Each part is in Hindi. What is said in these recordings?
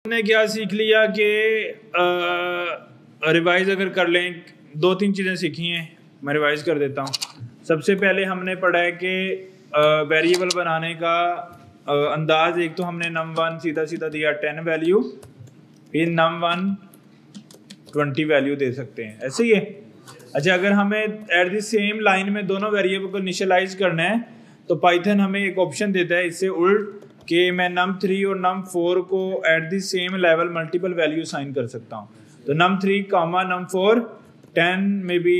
हमने क्या सीख लिया कि रिवाइज अगर कर लें, दो तीन चीज़ें सीखी हैं, मैं रिवाइज कर देता हूँ। सबसे पहले हमने पढ़ा है कि वेरिएबल बनाने का अंदाज, एक तो हमने num1 सीधा सीधा दिया 10 वैल्यू, फिर num1 20 वैल्यू दे सकते हैं, ऐसे ही है। अच्छा, अगर हमें एट द सेम लाइन में दोनों वेरिएबल को इनिशियलाइज करना है तो पाइथन हमें एक ऑप्शन देता है इससे उल्ट कि मैं num3 और num4 को at the same level multiple value sign कर सकता हूँ। तो num3 कामा num4 10 में बी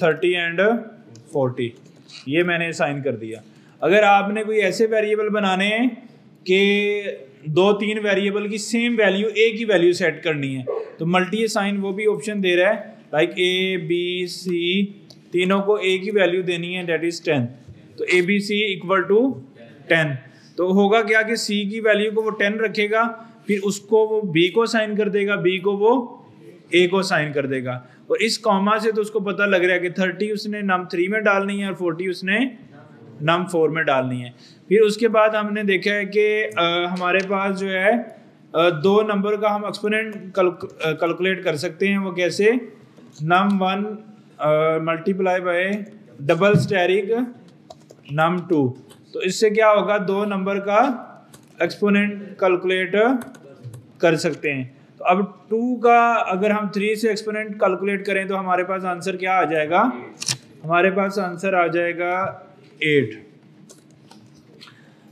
30 एंड 40, ये मैंने साइन कर दिया। अगर आपने कोई ऐसे वेरिएबल बनाने हैं कि दो तीन वेरिएबल की सेम वैल्यू, एक ही वैल्यू सेट करनी है, तो मल्टी साइन वो भी ऑप्शन दे रहा है, लाइक ए बी सी तीनों को एक ही वैल्यू देनी है, डेट इज 10। तो A B C equal to 10, तो होगा क्या कि C की वैल्यू को वो 10 रखेगा, फिर उसको वो B को साइन कर देगा, B को वो A को साइन कर देगा। और इस कॉमा से तो उसको पता लग रहा है कि 30 उसने num3 में डालनी है और 40 उसने num4 में डालनी है। फिर उसके बाद हमने देखा है कि हमारे पास जो है दो नंबर का हम एक्सपोनेंट कैलकुलेट कर सकते हैं। वो कैसे? num1 multiply by double steric num2, तो इससे क्या होगा, दो नंबर का एक्सपोनेंट कैलकुलेट कर सकते हैं। तो अब 2 का अगर हम 3 से एक्सपोनेंट कैलकुलेट करें तो हमारे पास आंसर क्या आ जाएगा? हमारे पास आंसर आ जाएगा 8।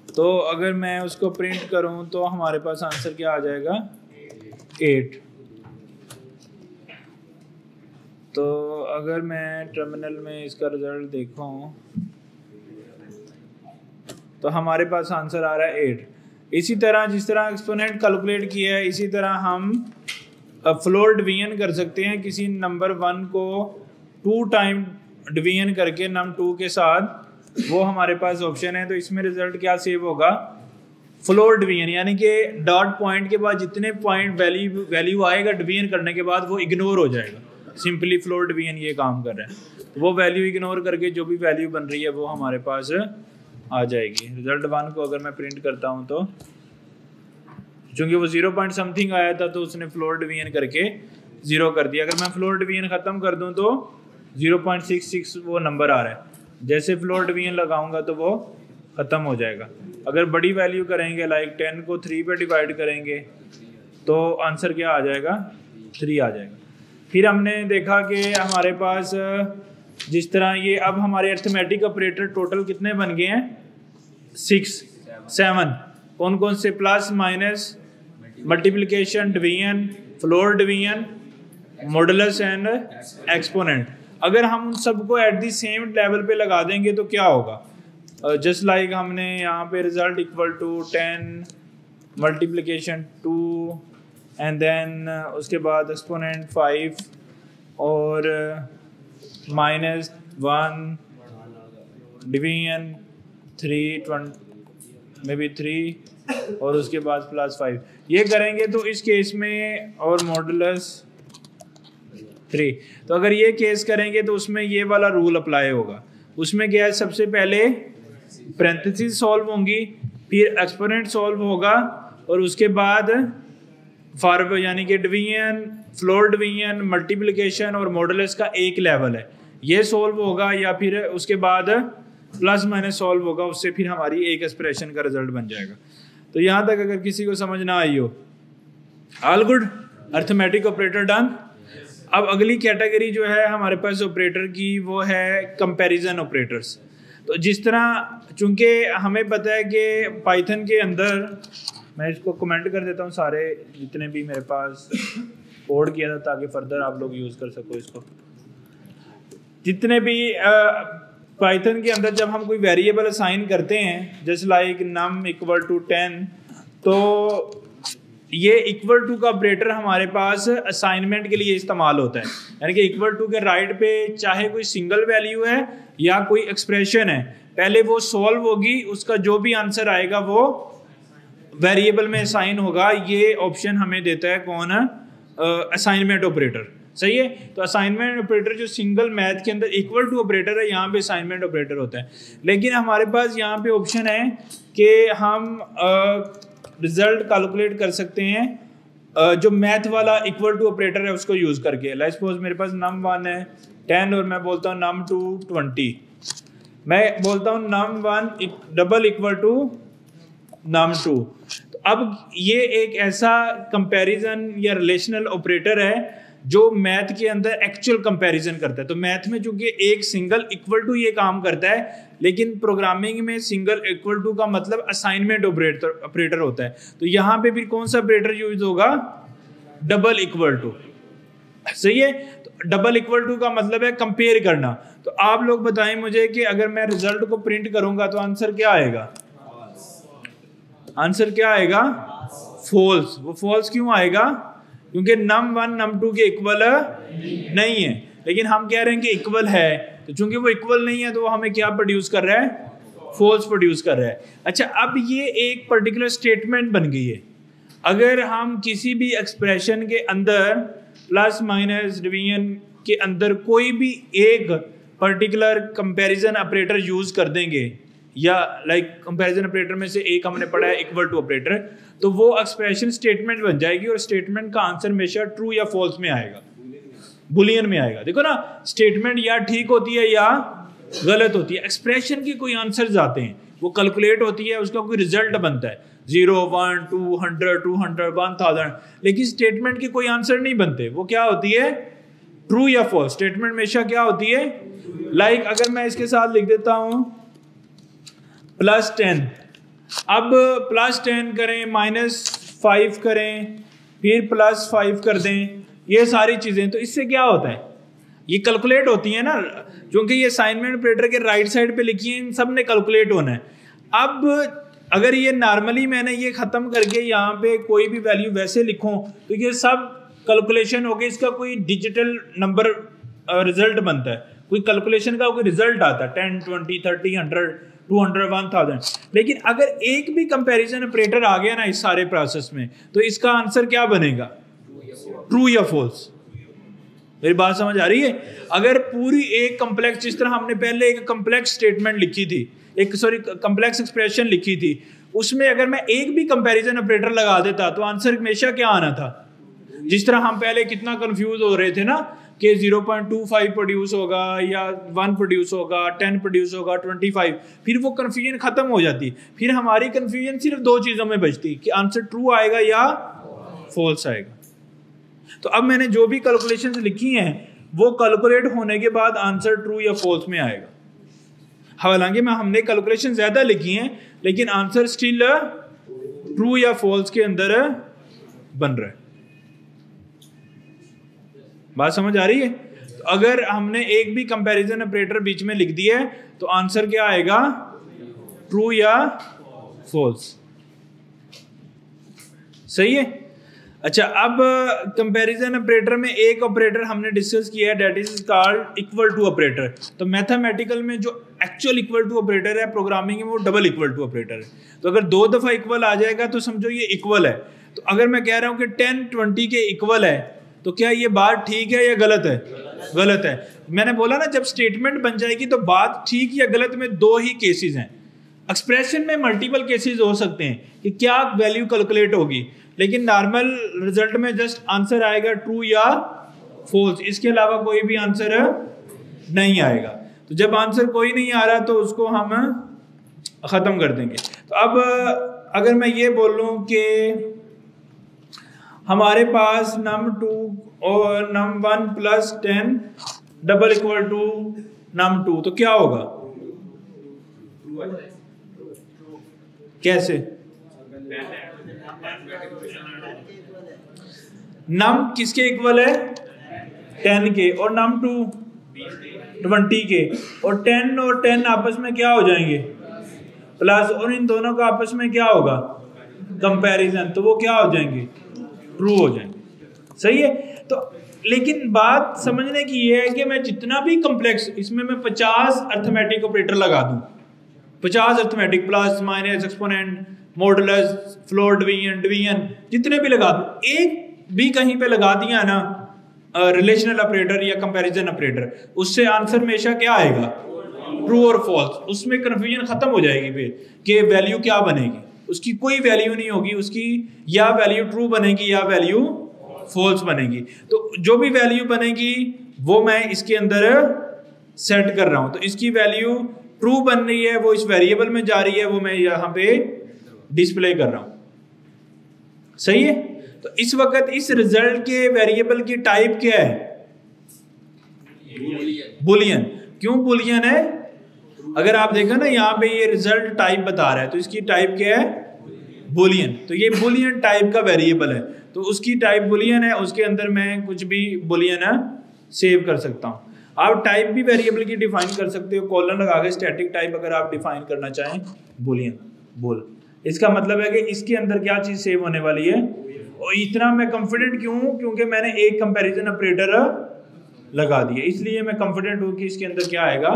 तो अगर मैं उसको प्रिंट करूं तो हमारे पास आंसर क्या आ जाएगा? 8। तो अगर मैं टर्मिनल में इसका रिजल्ट देखूं तो हमारे पास आंसर आ रहा है 8। इसी तरह जिस तरह एक्सपोनेंट कैलकुलेट किया है, इसी तरह हम फ्लोर डिवीजन कर सकते हैं। किसी नंबर 1 को 2 टाइम डिवीजन करके num2 के साथ, वो हमारे पास ऑप्शन है। तो इसमें रिजल्ट क्या सेव होगा? फ्लोर डिवीजन, यानी कि डॉट पॉइंट के बाद जितने पॉइंट वैल्यू आएगा डिवीजन करने के बाद वो इग्नोर हो जाएगा। सिंपली फ्लोर डिवीजन ये काम कर रहा है, तो वो वैल्यू इग्नोर करके जो भी वैल्यू बन रही है वो हमारे पास आ जाएगी। रिजल्ट 1 को अगर मैं प्रिंट करता हूं तो चूंकि वो 0 पॉइंट समथिंग आया था तो उसने फ्लोर डिवीजन करके 0 कर दिया। अगर मैं फ्लोर डिवीजन ख़त्म कर दूं तो 0.66 वो नंबर आ रहा है। जैसे फ्लोर डिवीजन लगाऊंगा तो वो ख़त्म हो जाएगा। अगर बड़ी वैल्यू करेंगे, लाइक 10 को 3 पे डिवाइड करेंगे, तो आंसर क्या आ जाएगा? 3 आ जाएगा। फिर हमने देखा कि हमारे पास जिस तरह ये, अब हमारे अरिथमेटिक ऑपरेटर टोटल कितने बन गए हैं? 6 7। कौन कौन से? Plus, minus, multiplication, division, floor division, modulus and exponent. अगर हम उन सबको एट द सेम लेवल पे लगा देंगे तो क्या होगा? जस्ट लाइक हमने यहाँ पे result equal to 10 multiplication 2 and then उसके बाद एक्सपोनेंट 5 और -1 डिवीजन 3 मे बी 3 और उसके बाद +5, ये करेंगे तो इस केस में, और मॉडुलस 3। तो अगर ये केस करेंगे तो उसमें ये वाला रूल अप्लाई होगा। उसमें क्या है, सबसे पहले पैरेंथेसिस सॉल्व होंगी, फिर एक्सपोनेंट सॉल्व होगा, और उसके बाद फॉर यानी कि डिवीजन, फ्लोर डिवीजन, मल्टीप्लिकेशन और मॉडुलस का एक लेवल है, ये सॉल्व होगा, या फिर उसके बाद प्लस माइनस सॉल्व होगा, उससे फिर हमारी एक एक्सप्रेशन का रिजल्ट बन जाएगा। तो यहाँ तक अगर किसी को समझ ना आई हो, all good. Arithmetic operator done. अब अगली कैटेगरी जो है हमारे पास ऑपरेटर की, वो है कंपैरिजन ऑपरेटर्स। तो जिस तरह, चूंकि हमें पता है कि पाइथन के अंदर, मैं इसको कमेंट कर देता हूँ सारे जितने भी मेरे पास कोड किया था ताकि फर्दर आप लोग यूज़ कर सको इसको। जितने भी पाइथन के अंदर जब हम कोई वेरिएबल असाइन करते हैं, just like num equal to 10, तो ये इक्वल टू का ऑपरेटर हमारे पास असाइनमेंट के लिए इस्तेमाल होता है। यानी कि इक्वल टू के राइट पे चाहे कोई सिंगल वैल्यू है या कोई एक्सप्रेशन है, पहले वो सॉल्व होगी, उसका जो भी आंसर आएगा वो वेरिएबल में असाइन होगा। ये ऑप्शन हमें देता है कौन? Assignment operator. सही है। तो असाइनमेंट ऑपरेटर जो सिंगल मैथ के अंदर इक्वल टू ऑपरेटर है, यहाँ पे असाइनमेंट ऑपरेटर होता है। लेकिन हमारे पास यहाँ पे ऑप्शन है कि हम रिजल्ट कैलकुलेट कर सकते हैं जो मैथ वाला इक्वल टू ऑपरेटर है उसको यूज करके, लेट्स सपोज मेरे पास num1 है 10 और मैं बोलता हूँ num2 20, मैं बोलता हूँ num1 double equal to num2। तो अब ये एक ऐसा कंपैरिजन या रिलेशनल ऑपरेटर है जो मैथ के अंदर एक्चुअल कंपैरिजन करता है। तो मैथ में चूंकि एक सिंगल इक्वल टू ये काम करता है, लेकिन प्रोग्रामिंग में सिंगल इक्वल टू का मतलब असाइनमेंट ऑपरेटर होता है। तो यहाँ पे भी कौन सा ऑपरेटर यूज होगा? Double equal to. सही है। तो डबल इक्वल टू का मतलब है कंपेयर करना। तो आप लोग बताएं मुझे कि अगर मैं रिजल्ट को प्रिंट करूंगा तो आंसर क्या आएगा? आंसर क्या आएगा? फॉल्स। वो फॉल्स क्यों आएगा? क्योंकि num1 num2 के इक्वल नहीं है, लेकिन हम कह रहे हैं कि इक्वल है। तो चूंकि वो इक्वल नहीं है तो वो हमें क्या प्रोड्यूस कर रहा है? फॉल्स प्रोड्यूस कर रहा है। अच्छा, अब ये एक पर्टिकुलर स्टेटमेंट बन गई है। अगर हम किसी भी एक्सप्रेशन के अंदर प्लस माइनस डिवीजन के अंदर कोई भी एक पर्टिकुलर कंपैरिजन ऑपरेटर यूज कर देंगे, या लाइक कंपैरिजन ऑपरेटर में से एक हमने पढ़ा है इक्वल टू ऑपरेटर, तो वो एक्सप्रेशन स्टेटमेंट बन जाएगी और स्टेटमेंट का आंसर हमेशा ट्रू या फॉल्स में आएगा, बुलियन में आएगा। देखो ना, स्टेटमेंट या ठीक होती है या गलत होती है। एक्सप्रेशन के कोई आंसर्स आते हैं, वो कैलकुलेट होती है, उसका कोई रिजल्ट बनता है 0 1 200 200 1000, लेकिन स्टेटमेंट के कोई आंसर नहीं बनते। वो क्या होती है? ट्रू या फॉल्स। स्टेटमेंट हमेशा क्या होती है? लाइक अगर मैं इसके साथ लिख देता हूं +10, अब +10 करें, -5 करें, फिर +5 कर दें, ये सारी चीजें, तो इससे क्या होता है? ये कैलकुलेट होती है ना, क्योंकि ये असाइनमेंट ऑपरेटर के राइट साइड पे लिखी है, इन सब ने कैलकुलेट होना है। अब अगर ये नॉर्मली मैंने ये खत्म करके यहाँ पे कोई भी वैल्यू वैसे लिखूं तो ये सब कैलकुलेशन हो गई, इसका कोई डिजिटल नंबर रिजल्ट बनता है, कोई कैलकुलेशन का कोई रिजल्ट आता है 10 20 30 100 200 1000। लेकिन अगर एक भी कंपैरिजन ऑपरेटर आ गया ना इस सारे प्रोसेस में, तो इसका आंसर क्या बनेगा? ट्रू या फॉल्स। मेरी बात समझ आ रही है? अगर पूरी एक कम्प्लेक्स, जिस तरह हमने पहले एक कम्प्लेक्स स्टेटमेंट लिखी थी, कम्प्लेक्स एक्सप्रेशन लिखी थी, उसमें अगर मैं एक भी कंपैरिजन ऑपरेटर लगा देता तो आंसर हमेशा क्या आना था? जिस तरह हम पहले कितना कंफ्यूज हो रहे थे ना कि 0.25 प्रोड्यूस होगा या 1 प्रोड्यूस होगा, 10 प्रोड्यूस होगा, 25, फिर वो कंफ्यूजन खत्म हो जाती। फिर हमारी कंफ्यूजन सिर्फ दो चीजों में बचती कि आंसर ट्रू आएगा या फॉल्स आएगा। तो अब मैंने जो भी कैलकुलेशंस लिखी हैं वो कैलकुलेट होने के बाद आंसर ट्रू या फॉल्स में आएगा। हालांकि हमने कैलकुलेशन ज्यादा लिखी हैं, लेकिन आंसर स्टिल ट्रू या फॉल्स के अंदर बन रहा है। बात समझ आ रही है? तो अगर हमने एक भी कंपैरिजन ऑपरेटर बीच में लिख दिया है तो आंसर क्या आएगा? ट्रू या फॉल्स। सही है। अच्छा, अब कंपैरिजन ऑपरेटर में एक ऑपरेटर हमने डिस्कस किया है, that is called equal to operator. तो मैथमेटिकल में जो एक्चुअल इक्वल टू ऑपरेटर है प्रोग्रामिंग में वो डबल इक्वल टू ऑपरेटर है। तो अगर 2 दफा इक्वल आ जाएगा तो समझो ये इक्वल है। तो अगर मैं कह रहा हूं कि 10 20 के इक्वल है तो क्या ये बात ठीक है या गलत है? गलत है। मैंने बोला ना, जब स्टेटमेंट बन जाएगी तो बात ठीक या गलत में दो ही केसेस हैं। एक्सप्रेशन में मल्टीपल केसेस हो सकते हैं कि क्या वैल्यू कैलकुलेट होगी, लेकिन नॉर्मल रिजल्ट में जस्ट आंसर आएगा ट्रू या फॉल्स, इसके अलावा कोई भी आंसर नहीं आएगा। तो जब आंसर कोई नहीं आ रहा तो उसको हम खत्म कर देंगे। तो अब अगर मैं ये बोल लूं कि हमारे पास num2 और num1 + 10 double equal to num2, तो क्या होगा? कैसे? num किसके इक्वल है? 10 के, और num2 20 के, और 10 और 10 आपस में क्या हो जाएंगे? प्लस, और इन दोनों का आपस में क्या होगा? कंपैरिजन, तो वो क्या हो जाएंगे? ट्रू हो जाएंगे। सही है। तो लेकिन बात समझने की ये है कि मैं जितना भी कॉम्प्लेक्स, इसमें मैं 50 अर्थमेटिक ऑपरेटर लगा दूं, 50 arithmetic, plus minus exponent modulus floor division जितने भी लगा दूं, एक भी कहीं पे लगा दिया ना रिलेशनल ऑपरेटर या कंपैरिजन ऑपरेटर, उससे आंसर हमेशा क्या आएगा? ट्रू और फॉल्स। उसमें कंफ्यूजन खत्म हो जाएगी फिर कि वैल्यू क्या बनेगी, उसकी कोई वैल्यू नहीं होगी, उसकी या वैल्यू ट्रू बनेगी या वैल्यू फॉल्स बनेगी। तो जो भी वैल्यू बनेगी वो मैं इसके अंदर सेट कर रहा हूं। तो इसकी वैल्यू ट्रू बन रही है, वो इस वेरिएबल में जा रही है, वो मैं यहां पे डिस्प्ले कर रहा हूं। सही है। तो इस वक्त इस रिजल्ट के वेरिएबल की टाइप क्या है? बुलियन। क्यों बुलियन है? अगर आप देखो ना यहाँ पे ये रिजल्ट टाइप बता रहा है, तो इसकी टाइप क्या है? बुलियन। तो ये बुलियन टाइप का वेरिएबल है, तो उसकी टाइप बुलियन है, उसके अंदर मैं कुछ भी बुलियन है सेव कर सकता हूँ। आप टाइप भी वेरिएबल की डिफाइन कर सकते हो, कॉलन लगा के स्टैटिक टाइप अगर आप डिफाइन करना चाहें बुलियन बुल। इसका मतलब है कि इसके अंदर क्या चीज सेव होने वाली है। और इतना मैं कंफिडेंट क्यों हूं? क्योंकि मैंने एक कंपैरिजन ऑपरेटर लगा दिया, इसलिए मैं कंफिडेंट हूं कि इसके अंदर क्या आएगा?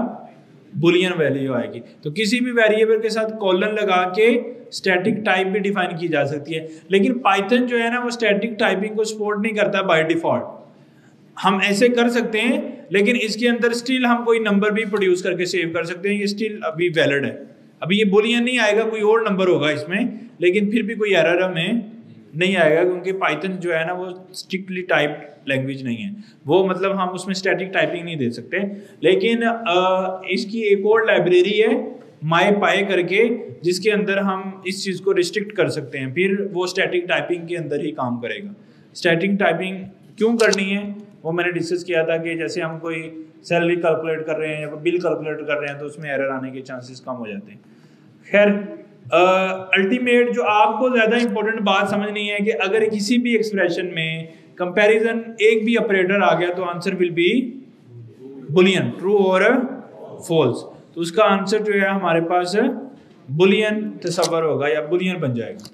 बुलियन वैल्यू आएगी। तो किसी भी वेरिएबल के साथ कॉलन लगा के स्टैटिक टाइप भी डिफाइन की जा सकती है, लेकिन पाइथन जो है ना वो स्टैटिक टाइपिंग को सपोर्ट नहीं करता बाय डिफॉल्ट। हम ऐसे कर सकते हैं, लेकिन इसके अंदर स्टिल हम कोई नंबर भी प्रोड्यूस करके सेव कर सकते हैं, ये स्टिल अभी वैलिड है। अभी ये बुलियन नहीं आएगा, कोई और नंबर होगा इसमें, लेकिन फिर भी कोई एरर हमें नहीं आएगा, क्योंकि पाइथन जो है ना वो स्ट्रिक्टली टाइप्ड लैंग्वेज नहीं है। वो मतलब हम उसमें स्टैटिक टाइपिंग नहीं दे सकते। लेकिन इसकी एक और लाइब्रेरी है मायपाई करके, जिसके अंदर हम इस चीज़ को रिस्ट्रिक्ट कर सकते हैं, फिर वो स्टैटिक टाइपिंग के अंदर ही काम करेगा। स्टैटिक टाइपिंग क्यों करनी है वो मैंने डिस्कस किया था कि जैसे हम कोई सैलरी कैलकुलेट कर रहे हैं या बिल कैलकुलेट कर रहे हैं तो उसमें एरर आने के चांसेस कम हो जाते हैं। खैर अल्टीमेट जो आपको ज़्यादा इंपॉर्टेंट बात समझनी है कि अगर किसी भी एक्सप्रेशन में कंपैरिजन एक भी ऑपरेटर आ गया तो answer will be Boolean, true और फॉल्स। तो उसका आंसर जो है हमारे पास बुलियन तस्वर होगा या बुलियन बन जाएगा।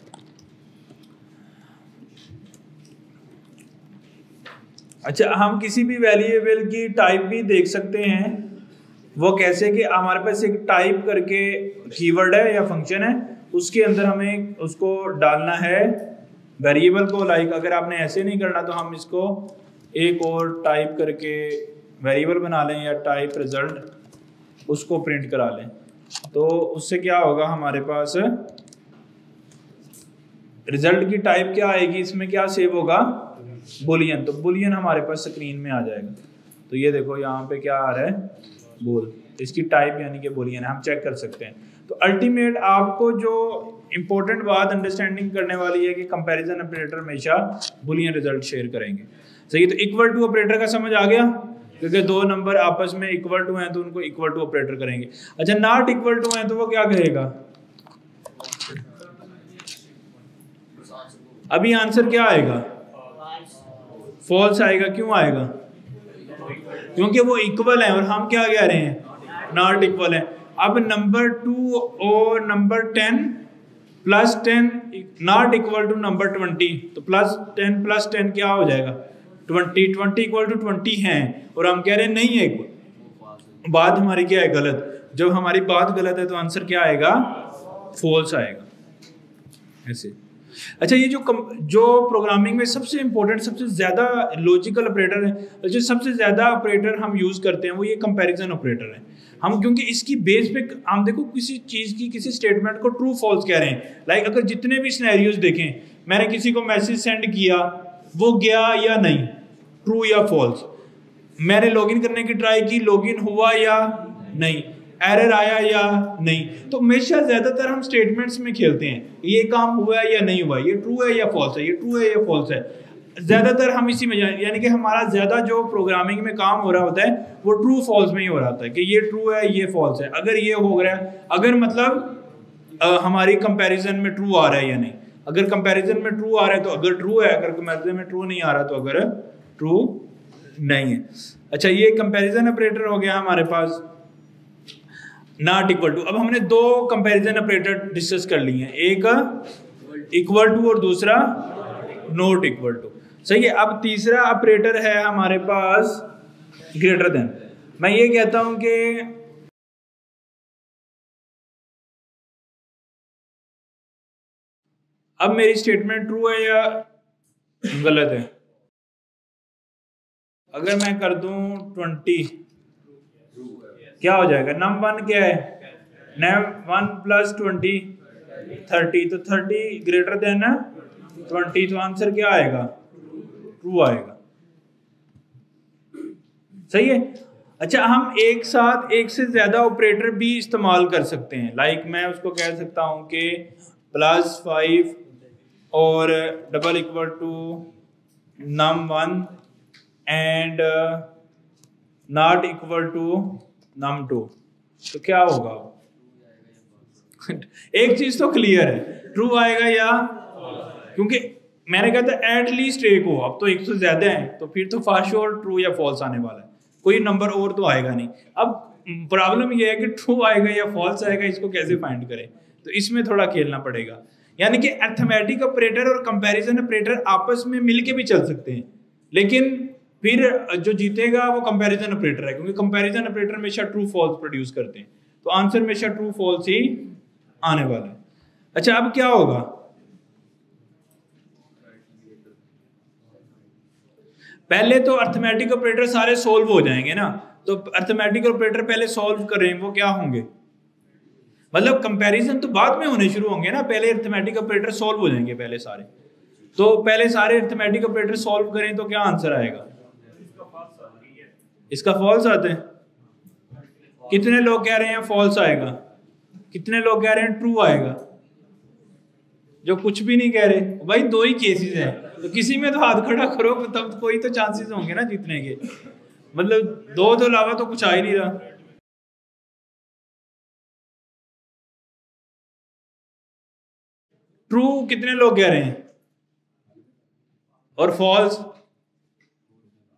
अच्छा, हम किसी भी वेरिएबल की टाइप भी देख सकते हैं। वो कैसे कि हमारे पास एक टाइप करके कीवर्ड है या फंक्शन है, उसके अंदर हमें उसको डालना है वेरिएबल को। लाइक अगर आपने ऐसे नहीं करना तो हम इसको एक और टाइप करके वेरिएबल बना लें या टाइप रिजल्ट उसको प्रिंट करा लें। तो उससे क्या होगा, हमारे पास रिजल्ट की टाइप क्या आएगी, इसमें क्या सेव होगा? बुलियन। तो बुलियन हमारे पास स्क्रीन में आ जाएगा। तो ये देखो यहाँ पे क्या आ रहा है, बोल। इसकी टाइप यानी कि बुलियन है, हम चेक कर सकते हैं। तो अल्टीमेट आपको जो इंपॉर्टेंट बात अंडरस्टैंडिंग करने वाली है कि कंपैरिजन ऑपरेटर हमेशा बुलियन रिजल्ट शेयर करेंगे। सही। तो इक्वल टू ऑपरेटर का समझ आ गया, क्योंकि दो नंबर आपस में इक्वल टू हैं तो उनको इक्वल टू ऑपरेटर करेंगे। अच्छा, नॉट इक्वल टू हैं तो वो क्या करेगा? अभी आंसर क्या आएगा? फॉल्स आएगा। क्यों आएगा? क्योंकि वो इक्वल है और हम क्या कह रहे हैं? नॉट इक्वल है। अब नंबर 2 और number 10 plus 10 not equal to number 20, तो प्लस 10 प्लस 10 क्या हो जाएगा? 20। 20 इक्वल टू 20 हैं और हम कह रहे हैं नहीं है इक्वल। बात हमारी क्या है? गलत। जब हमारी बात गलत है तो आंसर क्या आएगा? फॉल्स आएगा। ऐसे। अच्छा, ये जो प्रोग्रामिंग में सबसे इंपॉर्टेंट, सबसे ज़्यादा लॉजिकल ऑपरेटर है, जो सबसे ज़्यादा ऑपरेटर हम यूज़ करते हैं वो ये कंपैरिजन ऑपरेटर है। हम क्योंकि इसकी बेस पे हम देखो किसी चीज़ की, किसी स्टेटमेंट को ट्रू फॉल्स कह रहे हैं। लाइक अगर जितने भी सिनेरियोज देखें, मैंने किसी को मैसेज सेंड किया, वो गया या नहीं, ट्रू या फॉल्स। मैंने लॉगिन करने की ट्राई की, लॉगिन हुआ या नहीं, एरर आया या नहीं। तो हमेशा ज्यादातर हम स्टेटमेंट्स में खेलते हैं, ये काम हुआ है या नहीं हुआ, ये ट्रू है या फॉल्स है, ये ट्रू है या फॉल्स है। ज्यादातर हम इसी में यानी कि हमारा ज्यादा जो प्रोग्रामिंग में काम हो रहा होता है वो ट्रू फॉल्स में ही हो रहा होता है कि ये ट्रू है ये फॉल्स है। अगर ये हो रहा है, अगर मतलब हमारी कंपैरिजन में ट्रू आ रहा है या नहीं, अगर कंपैरिजन में ट्रू आ रहा है तो अगर ट्रू है, अगर कंपैरिजन में ट्रू नहीं आ रहा तो अगर ट्रू नहीं है। अच्छा, ये कंपैरिजन ऑपरेटर हो गया हमारे पास नॉट इक्वल टू। अब हमने दो कंपैरिजन ऑपरेटर डिस्कस कर लिए हैं, एक इक्वल टू और दूसरा नॉट इक्वल टू। सही है। अब तीसरा ऑपरेटर है हमारे पास ग्रेटर देन। मैं ये कहता हूं कि अब मेरी स्टेटमेंट ट्रू है या गलत है। अगर मैं कर दूं 20, क्या हो जाएगा? num1 क्या है? num1 प्लस 20 30, तो 30 ग्रेटर देन 20, तो आंसर क्या आएगा? ट्रू आएगा। सही है। अच्छा, हम एक साथ एक से ज्यादा ऑपरेटर भी इस्तेमाल कर सकते हैं। लाइक मैं उसको कह सकता हूं कि +5 और double equal to num1 and not equal to num2, तो क्या होगा? एक चीज तो क्लियर है, ट्रू आएगा या, क्योंकि मैंने कहा था एटलीस्ट एक हो, अब तो एक से ज्यादा है तो फिर तो फॉर श्योर ट्रू या फॉल्स आने वाला है, कोई नंबर और तो आएगा नहीं। अब प्रॉब्लम यह है कि ट्रू आएगा या फॉल्स आएगा, इसको कैसे फाइंड करें? तो इसमें थोड़ा खेलना पड़ेगा। यानी कि अरिथमेटिक ऑपरेटर और कंपैरिजन ऑपरेटर आपस में मिलके भी चल सकते हैं, लेकिन फिर जो जीतेगा वो कंपैरिजन ऑपरेटर है, क्योंकि कंपैरिजन ऑपरेटर हमेशा ट्रू फॉल्स प्रोड्यूस करते हैं, तो आंसर हमेशा ट्रू फॉल्स ही आने वाला है। अच्छा, अब क्या होगा? पहले तो अरिथमेटिक ऑपरेटर सारे सोल्व हो जाएंगे ना, तो अरिथमेटिक ऑपरेटर पहले सोल्व करें, वो क्या होंगे? मतलब कंपैरिजन तो बाद में होने शुरू होंगे ना, पहले अरिथमेटिक ऑपरेटर सोल्व हो जाएंगे पहले सारे। तो पहले सारे अरिथमेटिक ऑपरेटर सोल्व करें तो क्या आंसर आएगा? इसका फॉल्स आते हैं। कितने लोग कह रहे हैं फॉल्स आएगा? कितने लोग कह रहे हैं ट्रू आएगा? जो कुछ भी नहीं कह रहे, भाई दो ही केसेस हैं, तो किसी में तो हाथ खड़ा करो, तब कोई तो चांसेस होंगे ना जीतने के। मतलब दो तो अलावा तो कुछ आ ही नहीं रहा। ट्रू कितने लोग कह रहे हैं? और फॉल्स?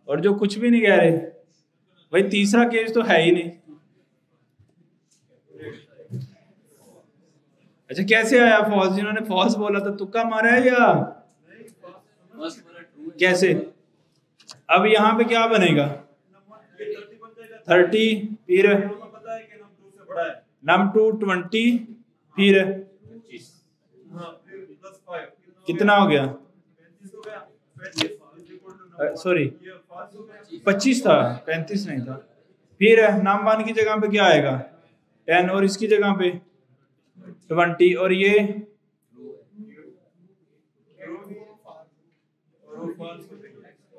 और जो कुछ भी नहीं कह रहे? भाई तीसरा केस तो है ही नहीं। अच्छा, कैसे आया फॉल्स? जिन्होंने फॉल्स बोला था तुक्का मारा है या कैसे? अब यहाँ पे क्या बनेगा? 30, फिर num2 20, फिर कितना हो गया? सॉरी 25 था, 35 नहीं था। फिर num1 की जगह पे क्या आएगा? 10, और इसकी जगह पे 20, और ये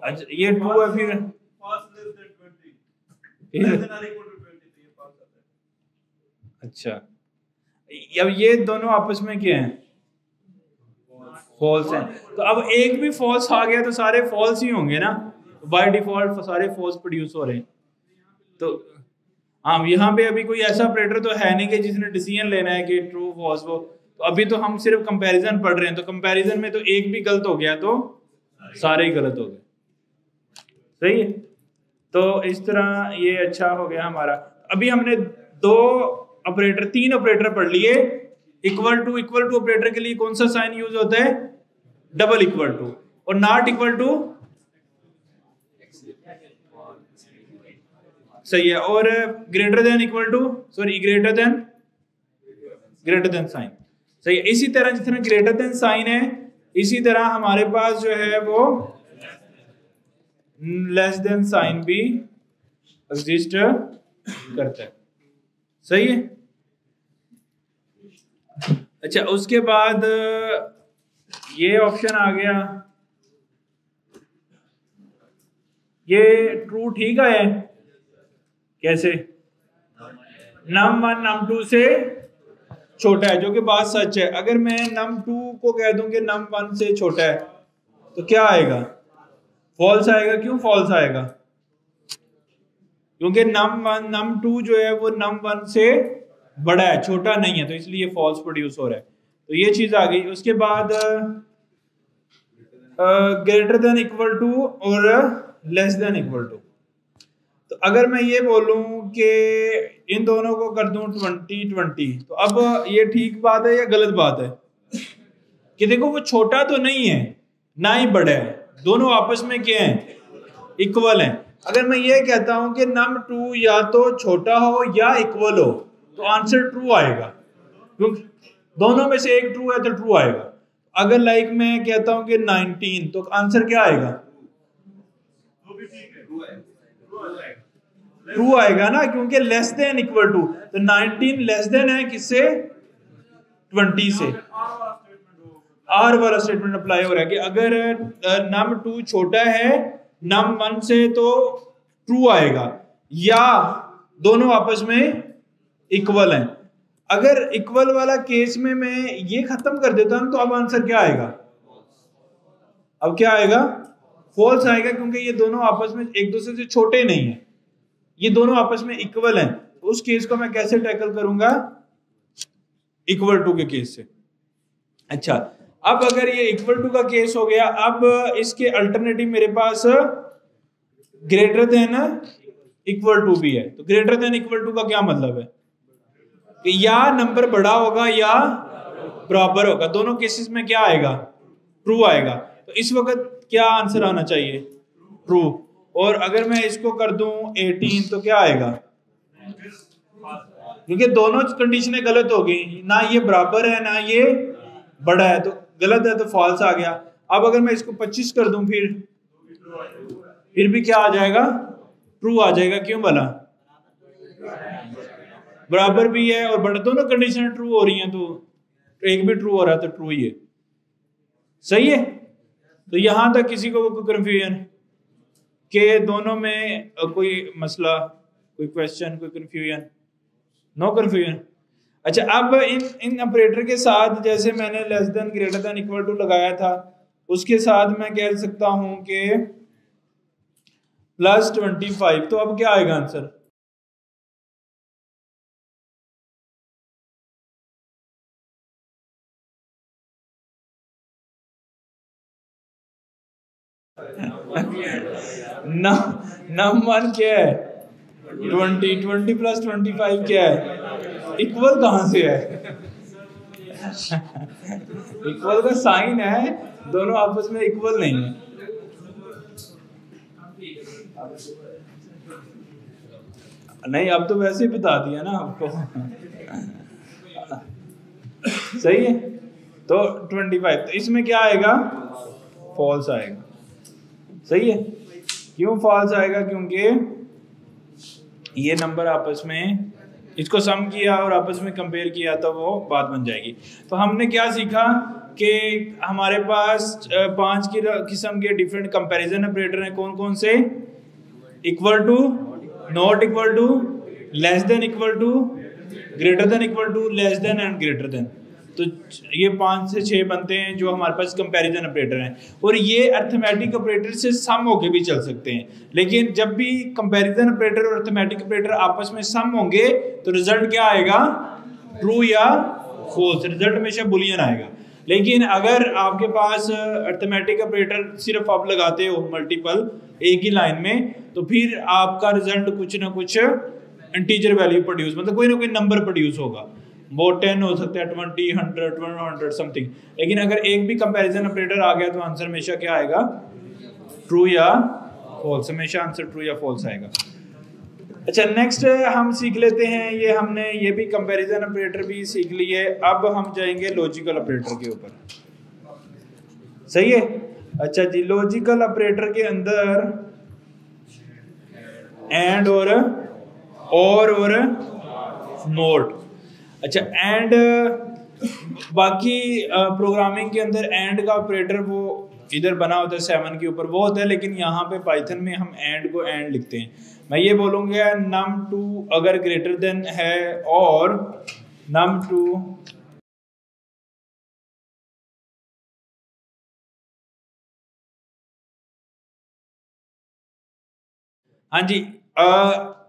अच्छा ये ट्रू है। फिर अच्छा, अब ये दोनों आपस में क्या हैं? फॉल्स हैं। तो अब एक भी फॉल्स आ गया तो सारे फॉल्स ही होंगे ना, बाय डिफॉल्ट सारे फॉल्स प्रोड्यूस हो रहे हैं। तो हाँ, यहाँ पे अभी कोई ऐसा ऑपरेटर तो है नहीं कि जिसने डिसीजन लेना है कि ट्रू फॉल्स वो, तो अभी तो हम सिर्फ कंपैरिजन पढ़ रहे हैं, तो कंपैरिजन में तो एक भी गलत हो गया तो सारे ही गलत हो गए। सही है। तो इस तरह ये अच्छा हो गया हमारा। अभी हमने तीन ऑपरेटर पढ़ लिए। इक्वल टू ऑपरेटर के लिए कौन सा साइन यूज होता है? Double equal to. और नॉट इक्वल टू, सही है। और greater than equal to, sorry greater than sign, सही है। इसी तरह जिस तरह ग्रेटर देन साइन है, इसी तरह हमारे पास जो है वो लेस देन साइन भी एग्जिस्ट करता है। सही है। अच्छा, उसके बाद ये ऑप्शन आ गया, ये ट्रू ठीक है। कैसे? num1 num2 से छोटा है, जो कि बात सच है। अगर मैं num2 को कह दूं कि num1 से छोटा है तो क्या आएगा? फॉल्स आएगा। क्यों फॉल्स आएगा? क्योंकि num2 जो है वो num1 से बड़ा है, छोटा नहीं है, तो इसलिए फॉल्स प्रोड्यूस हो रहा है। तो ये चीज आ गई। उसके बाद ग्रेटर देन इक्वल टू और लेस देन इक्वल टू। तो अगर मैं ये बोलूं कि इन दोनों को कर दूं 20-20, तो अब ये ठीक बात है या गलत बात है? कि देखो वो छोटा तो नहीं है ना ही बड़ा है, दोनों आपस में क्या है? इक्वल है। अगर मैं ये कहता हूं कि num2 या तो छोटा हो या इक्वल हो, तो आंसर ट्रू आएगा, क्योंकि दोनों में से एक ट्रू है तो ट्रू आएगा। अगर लाइक मैं कहता हूं कि 19, तो आंसर क्या आएगा? ट्रू आएगा ना, क्योंकि लेस देन इक्वल टू, तो 19 लेस देन है किससे? 20 से आर वाला स्टेटमेंट अप्लाई हो रहा है कि अगर num2 छोटा है num1 से तो ट्रू आएगा, या दोनों आपस में इक्वल हैं। अगर इक्वल वाला केस में मैं ये खत्म कर देता हूं तो अब आंसर क्या आएगा? अब क्या आएगा? फॉल्स आएगा, क्योंकि ये दोनों आपस में एक दूसरे से छोटे नहीं है, ये दोनों आपस में इक्वल हैं। उस केस को मैं कैसे टैकल करूंगा? इक्वल टू के केस से। अच्छा, अब अगर ये इक्वल टू का केस हो गया, अब इसके अल्टरनेटिव मेरे पास ग्रेटर देन इक्वल टू भी है। तो ग्रेटर देन इक्वल टू का क्या मतलब है कि या नंबर बड़ा होगा या बराबर होगा। दोनों केसेस में क्या आएगा? ट्रू आएगा। तो इस वक्त क्या आंसर आना चाहिए? ट्रू। और अगर मैं इसको कर दूं 18 तो क्या आएगा? क्योंकि दोनों कंडीशनें गलत हो गई, ना ये बराबर है ना ये बड़ा है, तो गलत है, तो फॉल्स आ गया। अब अगर मैं इसको 25 कर दूं फिर भी क्या आ जाएगा? ट्रू आ जाएगा। क्यों भला? बराबर भी है और बड़ा, दोनों कंडीशन ट्रू हो रही हैं, तो एक भी ट्रू हो रहा है तो ट्रू ही है। सही है। तो यहां तक किसी को कोई कंफ्यूजन के दोनों में कोई मसला, कोई क्वेश्चन, कोई कंफ्यूजन? No confusion. अच्छा, अब इन ऑपरेटर के साथ जैसे मैंने less than greater than equal to लगाया था, उसके साथ मैं कह सकता हूं कि +25। तो अब क्या आएगा आंसर? नम1 क्या है? 20। 20 + 25 क्या है? इक्वल कहां से है? इक्वल का साइन है, दोनों आपस में इक्वल नहीं है। नहीं, अब तो वैसे ही बता दिया ना आपको। सही है। तो 25, तो इसमें क्या आएगा? फॉल्स आएगा। सही है। क्यों फॉल्स आएगा? क्योंकि ये नंबर आपस में, इसको सम किया और आपस में कंपेयर किया तो वो बात बन जाएगी। तो हमने क्या सीखा कि हमारे पास 5 किस्म के डिफरेंट कंपैरिजन ऑपरेटर हैं। कौन कौन से? Equal to, not equal to, less than equal to, greater than equal to, less than and greater than. तो ये 5 से 6 बनते हैं जो हमारे पास कंपैरिजन ऑपरेटर हैं। और ये अर्थमेटिक ऑपरेटर से सम होके भी चल सकते हैं, लेकिन जब भी कंपैरिजन ऑपरेटर और अर्थमेटिक ऑपरेटर आपस में सम होंगे तो रिजल्ट क्या आएगा? ट्रू या फॉल्स। रिजल्ट हमेशा बुलियन आएगा। लेकिन अगर आपके पास अर्थमेटिक ऑपरेटर सिर्फ आप लगाते हो मल्टीपल एक ही लाइन में, तो फिर आपका रिजल्ट कुछ ना कुछ इंटीजर वैल्यू प्रोड्यूस, मतलब कोई ना कोई नंबर प्रोड्यूस होगा। वो 10 हो सकता है, 20, 100, 100 समथिंग। लेकिन अगर एक भी कंपैरिजन ऑपरेटर आ गया तो आंसर हमेशा क्या आएगा? ट्रू या फॉल्स। हमेशा आंसर ट्रू या फॉल्स आएगा। अच्छा, नेक्स्ट हम सीख लेते हैं, ये हमने ये भी कंपैरिजन ऑपरेटर भी सीख लिए। अब हम जाएंगे लॉजिकल ऑपरेटर के ऊपर। सही है। अच्छा जी, लॉजिकल ऑपरेटर के अंदर एंड और नोट। अच्छा, एंड बाकी प्रोग्रामिंग के अंदर एंड का ऑपरेटर वो इधर बना होता है 7 के ऊपर, वो होता है। लेकिन यहाँ पे पाइथन में हम एंड को एंड लिखते हैं। मैं ये बोलूँगा num2 अगर ग्रेटर देन है और num2 हाँ जी,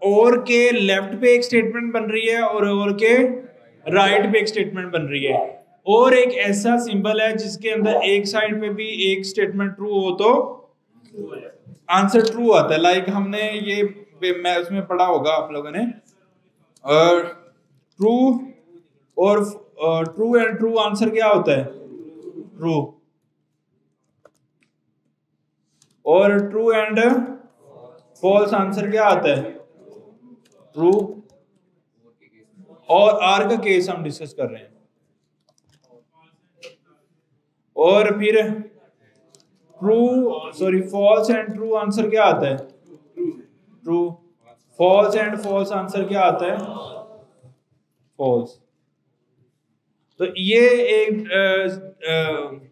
और के लेफ्ट पे एक स्टेटमेंट बन रही है और के राइट पे एक स्टेटमेंट बन रही है। और एक ऐसा सिंबल है जिसके अंदर एक साइड पे भी एक स्टेटमेंट ट्रू हो तो आंसर ट्रू आता है। लाइक हमने ये मैं उसमें पढ़ा होगा आप लोगों ने, ट्रू और ट्रू एंड ट्रू आंसर क्या होता है? ट्रू। और ट्रू एंड फॉल्स आंसर क्या आता है? ट्रू। और आर का केस हम डिस्कस कर रहे हैं। और फिर फॉल्स एंड ट्रू आंसर क्या आता है? True. False and false answer क्या आता है? फॉल्स। तो ये एक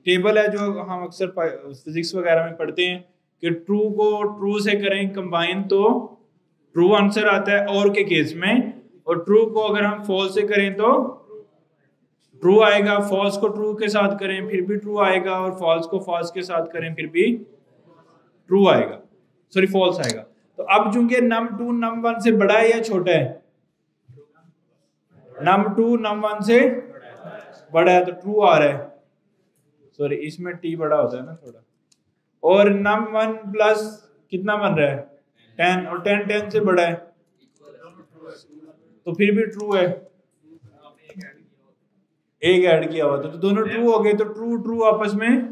टेबल है जो हम अक्सर फिजिक्स वगैरह में पढ़ते हैं कि ट्रू को ट्रू से करें कंबाइन तो ट्रू आंसर आता है और के केस में, और ट्रू को अगर हम फॉल्स से करें तो ट्रू आएगा, फॉल्स को ट्रू के साथ करें फिर भी ट्रू आएगा, और फॉल्स को फॉल्स के साथ करें फिर भी ट्रू आएगा, सॉरी फॉल्स आएगा। तो अब चूंकि num2 num1 से बड़ा है या छोटा है, num2 num1 से बड़ा है तो ट्रू आ रहा है, सॉरी इसमें t बड़ा होता है ना थोड़ा, और num1 प्लस कितना बन रहा है 10, और 10 10 से बड़ा है तो फिर भी ट्रू है, एक ऐड किया हुआ तो दोनों ट्रू हो गए, तो ट्रू ट्रू आपस में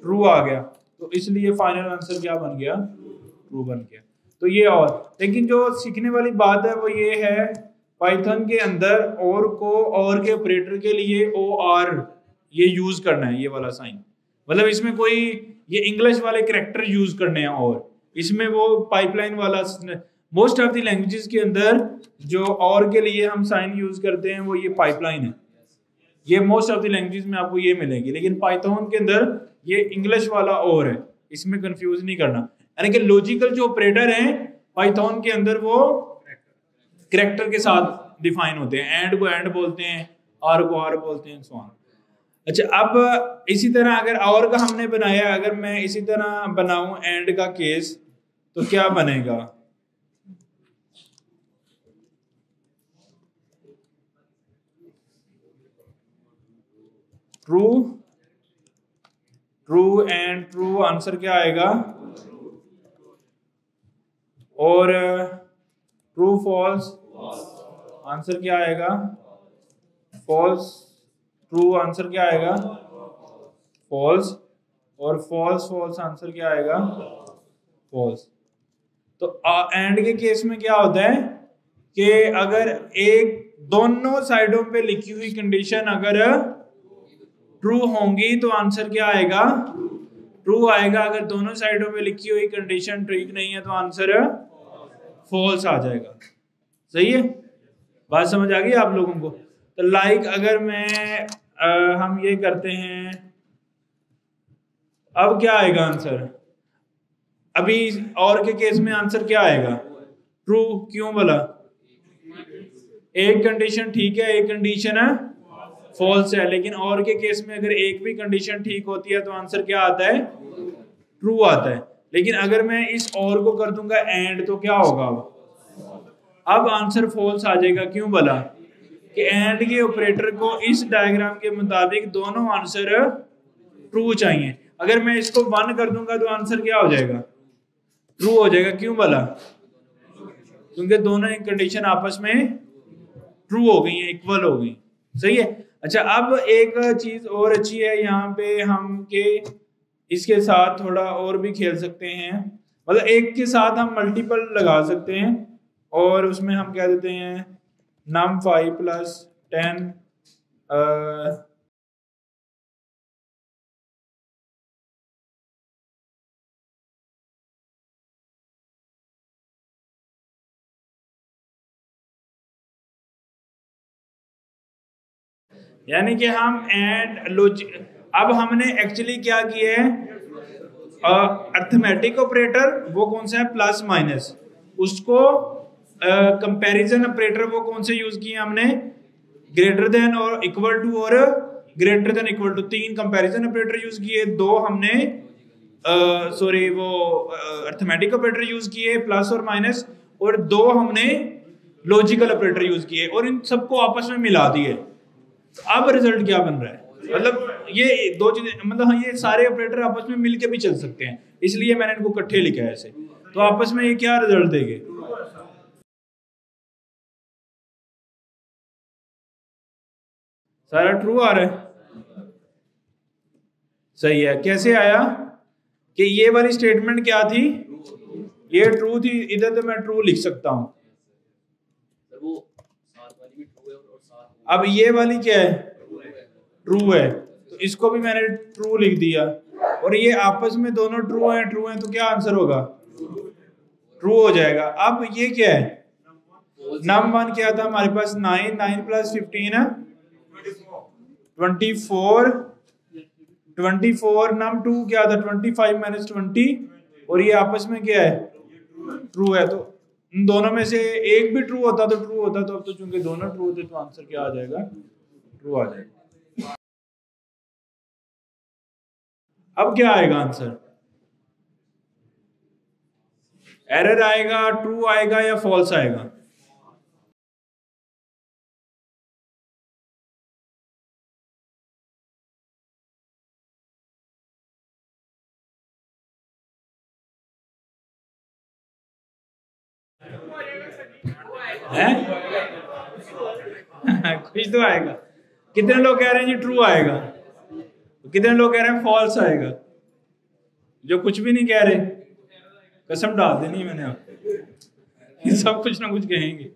ट्रू आ गया, तो इसलिए फाइनल आंसर क्या बन गया, ट्रू बन गया। तो ये, और लेकिन जो सीखने वाली बात है वो ये है पाइथन के अंदर और को और के ऑपरेटर के लिए OR ये यूज करना है, ये वाला साइन, मतलब इसमें कोई ये इंग्लिश वाले कैरेक्टर यूज करने हैं, और इसमें वो पाइपलाइन वाला, मोस्ट ऑफ द लैंग्वेजेस के अंदर जो और के लिए हम साइन यूज करते हैं वो ये पाइपलाइन है, ये मोस्ट ऑफ द लैंग्वेजेस में आपको ये मिलेगी, लेकिन पाइथन के अंदर ये इंग्लिश वाला और है, इसमें कंफ्यूज नहीं करना। यानी कि लॉजिकल जो ऑपरेटर हैं पाइथन के अंदर वो कैरेक्टर के साथ डिफाइन होते हैं, एंड को एंड बोलते हैं, आर को आर बोलते हैं, सो ऑन। अच्छा, अब इसी तरह अगर और का हमने बनाया, अगर मैं इसी तरह बनाऊं एंड का केस तो क्या बनेगा, true true and true answer क्या आएगा, और ट्रू फॉल्स आंसर क्या आएगा, फॉल्स ट्रू आंसर क्या आएगा, फॉल्स, और फॉल्स फॉल्स आंसर क्या आएगा, फॉल्स। तो एंड के केस में क्या होता है कि अगर एक दोनों साइडों पे लिखी हुई कंडीशन अगर ट्रू होंगी तो आंसर क्या आएगा, ट्रू आएगा, अगर दोनों साइडों पे लिखी हुई कंडीशन ठीक नहीं है तो आंसर फॉल्स आ जाएगा। सही है, बात समझ आ गई आप लोगों को। तो लाइक अगर मैं हम ये करते हैं, अब क्या आएगा आंसर, अभी और के केस में आंसर क्या आएगा, ट्रू, क्यों बोला, एक कंडीशन ठीक है एक कंडीशन है फॉल्स है, लेकिन और के केस में अगर एक भी कंडीशन ठीक होती है तो आंसर क्या आता है, ट्रू आता है। लेकिन अगर मैं इस और को कर दूंगा एंड तो क्या होगा, अब आंसर फॉल्स आ जाएगा, क्यों बोला कि एंड के ऑपरेटर को इस डायग्राम के मुताबिक दोनों आंसर ट्रू चाहिए, अगर मैं इसको 1 कर दूंगा तो आंसर क्या हो जाएगा, ट्रू हो जाएगा, क्यों बोला, क्योंकि दोनों एक कंडीशन आपस में ट्रू हो गई है, इक्वल हो गई। सही है। अच्छा, अब एक चीज और अच्छी है यहाँ पे हम के इसके साथ थोड़ा और भी खेल सकते हैं, मतलब एक के साथ हम मल्टीपल लगा सकते हैं, और उसमें हम क्या देते हैं num5 प्लस 10 यानी कि हम एंड लॉजिक, अब हमने एक्चुअली क्या किया है, अर्थमेटिक ऑपरेटर वो कौन सा है, प्लस माइनस, उसको कंपैरिजन ऑपरेटर वो कौन से यूज किए हमने, ग्रेटर देन और इक्वल टू और greater than equal to, 3 comparison operator use किए, 2 हमने सॉरी वो अर्थमेटिक ऑपरेटर यूज किए प्लस और माइनस, और 2 हमने लॉजिकल ऑपरेटर यूज किए, और इन सबको आपस में मिला दिए। तो अब रिजल्ट क्या बन रहा है, मतलब ये 2 चीजें, मतलब हाँ, ये सारे ऑपरेटर आपस में मिलके भी चल सकते हैं, इसलिए मैंने इनको इकट्ठे लिखा है ऐसे। तो आपस में ये क्या रिजल्ट देंगे, सारा ट्रू आ रहा है। सही है, कैसे आया कि ये वाली स्टेटमेंट क्या थी, ये ट्रू थी, इधर तो मैं ट्रू लिख सकता हूं, अब ये वाली क्या है, ट्रू है, तो इसको भी मैंने ट्रू लिख दिया, और ये आपस में दोनों ट्रू हैं तो क्या आंसर होगा, ट्रू हो जाएगा। अब ये क्या है, num1 क्या था हमारे पास 9 9 प्लस 15 है 24 नम 2 क्या था 25 माइनस 20 और ये आपस में क्या है ट्रू है। तो इन दोनों में से एक भी ट्रू होता तो ट्रू होता, तो अब तो चूंकि दोनों ट्रू होते तो आंसर क्या आ जाएगा ट्रू आ जाएगा। अब क्या आएगा आंसर, एरर आएगा, ट्रू आएगा या फॉल्स आएगा? कुछ तो आएगा। कितने लोग कह रहे हैं जी ट्रू आएगा, कितने लोग कह रहे हैं फॉल्स आएगा? जो कुछ भी नहीं कह रहे कसम डाल देनी है मैंने आपको, सब कुछ ना कुछ कहेंगे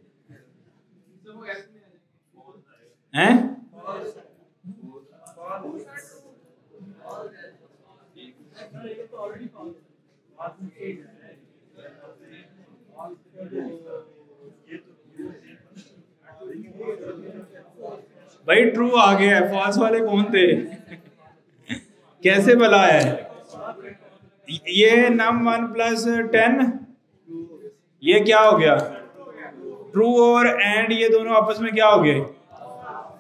हैं। भाई ट्रू आ गया है, फॉल्स वाले कौन थे? कैसे भला है ये num 1 प्लस 10 ये क्या हो गया ट्रू, और एंड ये दोनों आपस में क्या हो गए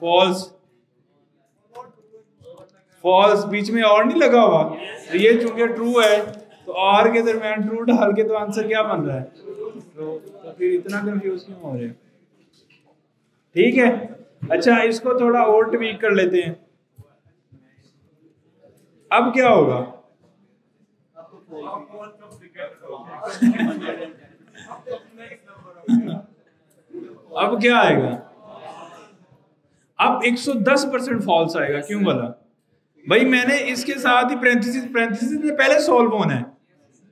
फॉल्स। फॉल्स बीच में और नहीं लगा हुआ, तो ये चूंकि ट्रू है तो और के दरमियान ट्रू डाल के तो आंसर क्या बन रहा है तो फिर इतना कंफ्यूज क्यों हो रहे हैं? ठीक है, अच्छा इसको थोड़ा और ट्वीक कर लेते हैं। अब क्या होगा अब क्या आएगा? अब 110% फॉल्स आएगा। क्यों बोला भाई? मैंने इसके साथ ही पैरेंथेसिस में पहले सॉल्व होना है,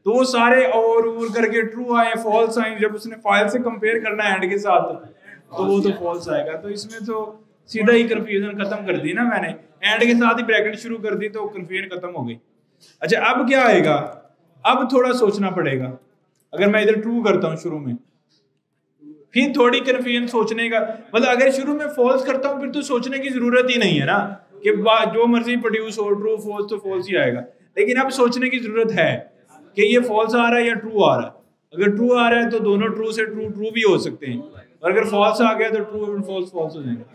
तो वो सारे और करके ट्रू आए फॉल्स आए, जब उसने फाइल से कंपेयर करना है एंड के साथ तो वो तो फॉल्स आएगा। तो इसमें तो सीधा ही कंफ्यूजन खत्म कर दी ना मैंने, एंड के साथ ही ब्रैकेट शुरू कर दी तो कंफ्यूजन खत्म हो गई। अच्छा अब क्या आएगा? अब थोड़ा सोचना पड़ेगा। अगर मैं इधर ट्रू करता हूं शुरू में, फिर थोड़ी कंफ्यूजन सोचने का, मतलब अगर शुरू में फॉल्स करता हूं फिर तो सोचने की जरूरत ही नहीं है ना, कि जो मर्जी प्रोड्यूस हो ट्रू फॉल्स तो फॉल्स ही आएगा। लेकिन अब सोचने की जरूरत है कि ये फॉल्स आ रहा है या ट्रू आ रहा है। अगर ट्रू आ रहा है तो दोनों ट्रू से ट्रू भी हो सकते हैं, और अगर फॉल्स आ गया तो ट्रू और फॉल्स फॉल्स हो जाएंगे।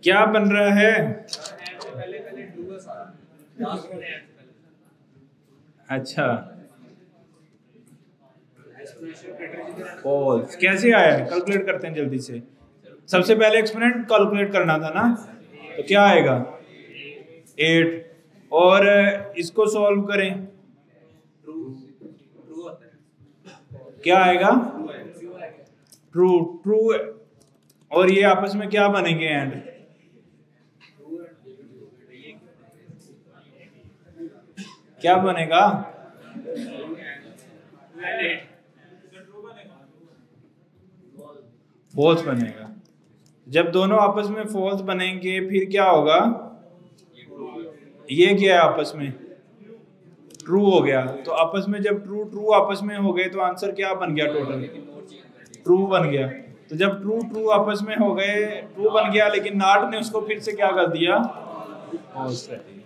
क्या बन रहा है? अच्छा फॉल्स कैसे आया है? कैलकुलेट करते हैं जल्दी से। सबसे पहले एक्सपोनेंट कैलकुलेट करना था ना, तो क्या आएगा 8, और इसको सॉल्व करें क्या आएगा ट्रू। ट्रू और ये आपस में क्या बनेंगे एंड? क्या बनेगा? फॉल्स बनेगा। जब दोनों आपस में फॉल्स बनेंगे फिर क्या होगा? ये क्या है आपस में ट्रू हो गया। तो आपस में जब ट्रू ट्रू आपस में हो गए तो आंसर क्या बन गया? टोटल ट्रू बन गया। तो जब ट्रू ट्रू आपस में हो गए ट्रू बन गया, लेकिन नाट ने उसको फिर से क्या कर दिया फॉल्स कर दिया।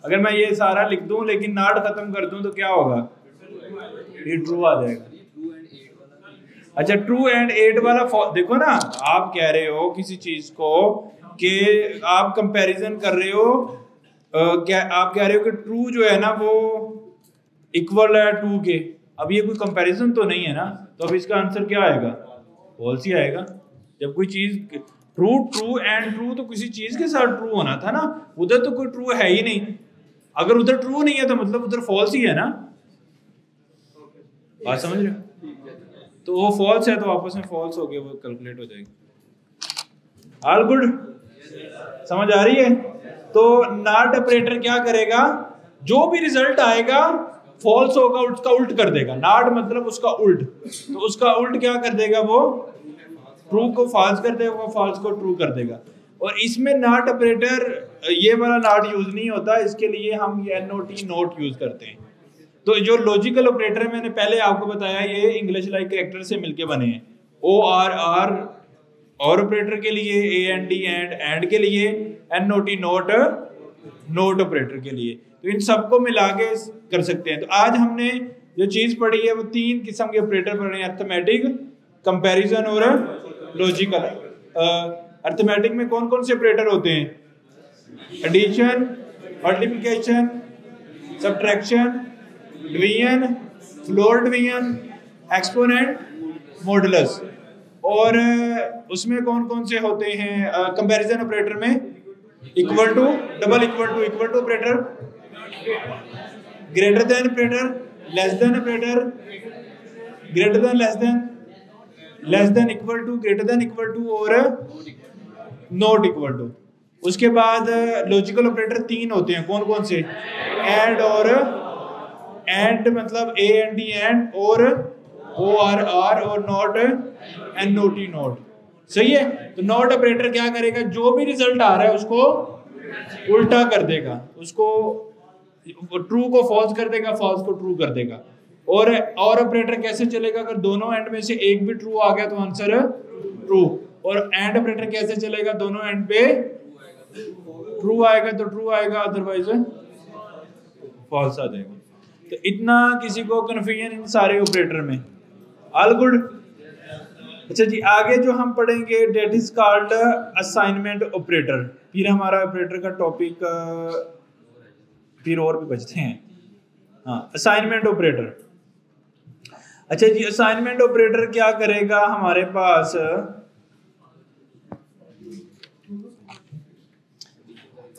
अगर मैं ये सारा लिख दूं लेकिन नाट खत्म कर दूं तो क्या होगा? ये ट्रू आ जाएगा। अच्छा ट्रू एंड 8 वाला देखो ना, आप कह रहे हो किसी चीज को कि आप कंपैरिजन कर रहे हो, क्या आप कह रहे हो कि ट्रू जो है ना वो इक्वल है ट्रू के। अब ये कोई कंपैरिजन तो नहीं है ना, तो अब इसका आंसर क्या आएगा? फॉल्स ही आएगा। जब कोई चीज ट्रू ट्रू एंड ट्रू तो किसी चीज के साथ ट्रू होना था ना, उधर तो कोई ट्रू है ही नहीं। अगर उधर ट्रू नहीं है तो मतलब उधर फॉल्स ही है ना, बात समझ रहे हो? तो वो फॉल्स है तो आपस में फॉल्स हो गया, वो कैलकुलेट हो जाएगी। ऑल गुड, समझ आ रही है? तो नॉट ऑपरेटर क्या करेगा, जो भी रिजल्ट आएगा फॉल्स होगा उसका उल्ट कर देगा। नॉट मतलब उसका उल्ट, तो उसका उल्ट क्या कर देगा, वो ट्रू को फॉल्स कर देगा, फॉल्स को ट्रू कर देगा। और इसमें नॉट ऑपरेटर ये वाला नॉट यूज नहीं होता, इसके लिए हम ये NOT नोट यूज करते हैं। तो जो लॉजिकल ऑपरेटर मैंने पहले आपको बताया, ये इंग्लिश लाइक कैरेक्टर से मिलके बने हैं। OR और ऑपरेटर के लिए, AND एंड के लिए, NOT नोट नोट ऑपरेटर के लिए। तो इन सबको मिला के कर सकते हैं। तो आज हमने जो चीज पढ़ी है वो 3 किस्म के ऑपरेटर पढ़े हैं, अर्थमेटिक, कंपैरिजन और लॉजिकल। अर्थमेटिक में कौन कौन से ऑपरेटर होते हैं? Addition, multiplication, subtraction, division, floor division, exponent, modulus. और उसमें कौन कौन से होते हैं कंपैरिजन ऑपरेटर में? Equal to, double equal to operator, greater than operator, less than operator, greater than, less than equal to, greater than equal to और नॉट इक्वल टू। उसके बाद लॉजिकल ऑपरेटर 3 होते हैं, कौन कौन से? एंड और एंड मतलब AND एंड, और OR और नॉट NOT नॉट। सही है? तो नॉट ऑपरेटर क्या करेगा, जो भी रिजल्ट आ रहा है उसको उल्टा कर देगा, उसको ट्रू को फॉल्स कर देगा, फॉल्स को ट्रू कर देगा। और ऑपरेटर कैसे चलेगा, अगर दोनों एंड में से एक भी ट्रू आ गया तो आंसर ट्रू। और एंड ऑपरेटर कैसे चलेगा, दोनों एंड पे ट्रू आएगा तो ट्रू आएगा, अदरवाइज फॉल्स आ जाएगा। तो इतना किसी को कंफ्यूजन इन सारे ऑपरेटर में? All good. अच्छा जी, आगे जो हम पढ़ेंगे that is called assignment operator. फिर हमारा ऑपरेटर का टॉपिक फिर और भी बचते हैं। हाँ, असाइनमेंट ऑपरेटर। अच्छा जी, असाइनमेंट ऑपरेटर क्या करेगा, हमारे पास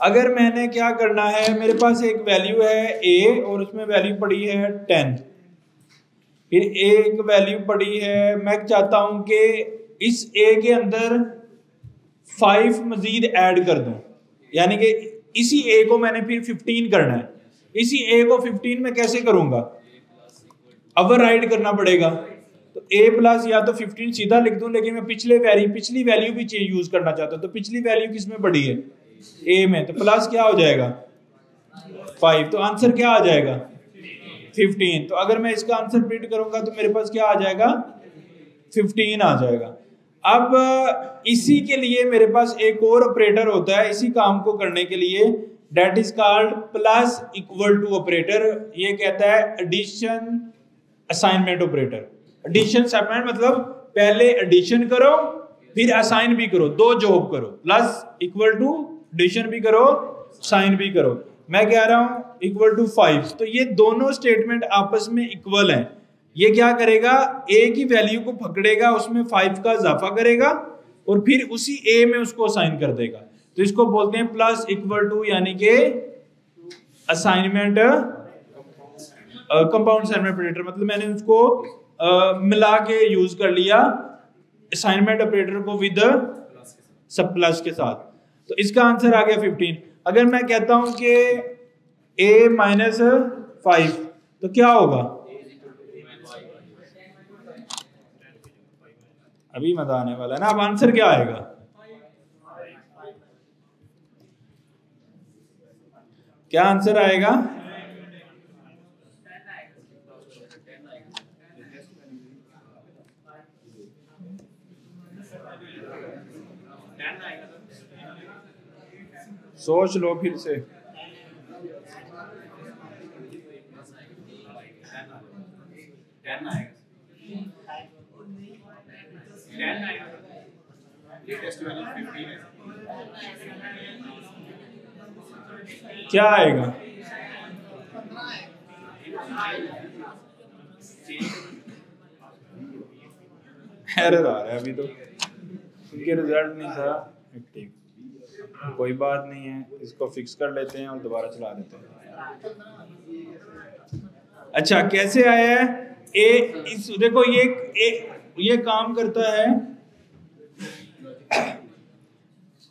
अगर मैंने क्या करना है, मेरे पास एक वैल्यू है A और उसमें वैल्यू पड़ी है 10, फिर एक वैल्यू पड़ी है, मैं चाहता हूं कि इस A के अंदर 5 मजीद ऐड कर दूं, यानी कि इसी A को मैंने फिर 15 करना है। इसी A को 15 में कैसे करूंगा, ओवर राइड करना पड़ेगा। तो A प्लस या तो 15 सीधा लिख दूं, लेकिन मैं पिछली वैल्यू भी यूज करना चाहता हूं। तो पिछली वैल्यू किस में पड़ी है, A में, तो प्लस क्या हो जाएगा 5, तो आंसर क्या आ जाएगा 15। तो अगर मैं इसका आंसर प्रिंट करूंगा तो मेरे पास क्या आ जाएगा 15 आ जाएगा। अब इसी के लिए मेरे पास एक और ऑपरेटर होता है इसी काम को करने के लिए, that is called plus equal to operator. ये कहता है addition assignment operator. Addition assignment मतलब पहले एडिशन करो फिर असाइन भी करो, 2 जॉब करो, प्लस इक्वल टू एडिशन भी करो साइन भी करो। मैं कह रहा हूं इक्वल टू 5, तो ये दोनों स्टेटमेंट आपस में इक्वल हैं। ये क्या करेगा, A की वैल्यू को पकड़ेगा, उसमें 5 का इजाफा करेगा और फिर उसी A में उसको असाइन कर देगा। तो इसको बोलते हैं प्लस इक्वल टू, यानी कि असाइनमेंट कंपाउंड असाइनमेंट ऑपरेटर। मतलब मैंने उसको मिला के यूज कर लिया असाइनमेंट ऑपरेटर को विद सब प्लस के साथ। तो इसका आंसर आ गया 15। अगर मैं कहता हूं कि A माइनस 5 तो क्या होगा, अभी मजा आने वाला है ना। अब आंसर क्या आएगा, क्या आंसर आएगा, सोच लो फिर से। क्या आएगा, एरर आ रहा है अभी तो, क्योंकि रिजल्ट नहीं था एक्टिव। कोई बात नहीं है, इसको फिक्स कर लेते हैं और दोबारा चला देते हैं। अच्छा कैसे आया है देखो ये काम करता है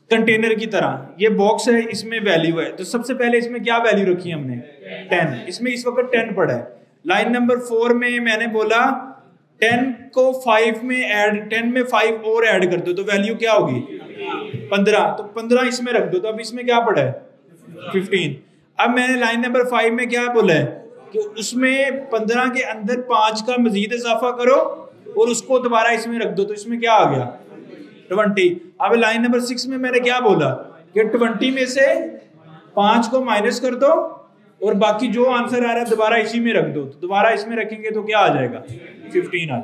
कंटेनर की तरह। ये बॉक्स है, इसमें वैल्यू है, तो सबसे पहले इसमें क्या वैल्यू रखी हमने 10। इसमें इस वक्त 10 पड़ा है। लाइन नंबर 4 में मैंने बोला 10 को 5 में ऐड, 10 में 5 और ऐड कर दो तो वैल्यू क्या होगी 15। तो 15 इसमें रख दो, तो अब इसमें क्या पड़ा है 15। अब मैंने लाइन नंबर 5 में क्या बोला है कि उसमें 15 के अंदर 5 का मजीद इजाफा करो और उसको दोबारा इसमें रख दो, तो इसमें क्या आ गया 20। अब लाइन नंबर 6 में मैंने क्या बोला कि 20 में से 5 को माइनस कर दो और बाकी जो आंसर आ रहा है दोबारा इसी में रख दो, तो दोबारा इसमें रखेंगे तो क्या आ जाएगा 15 आ जाएगा।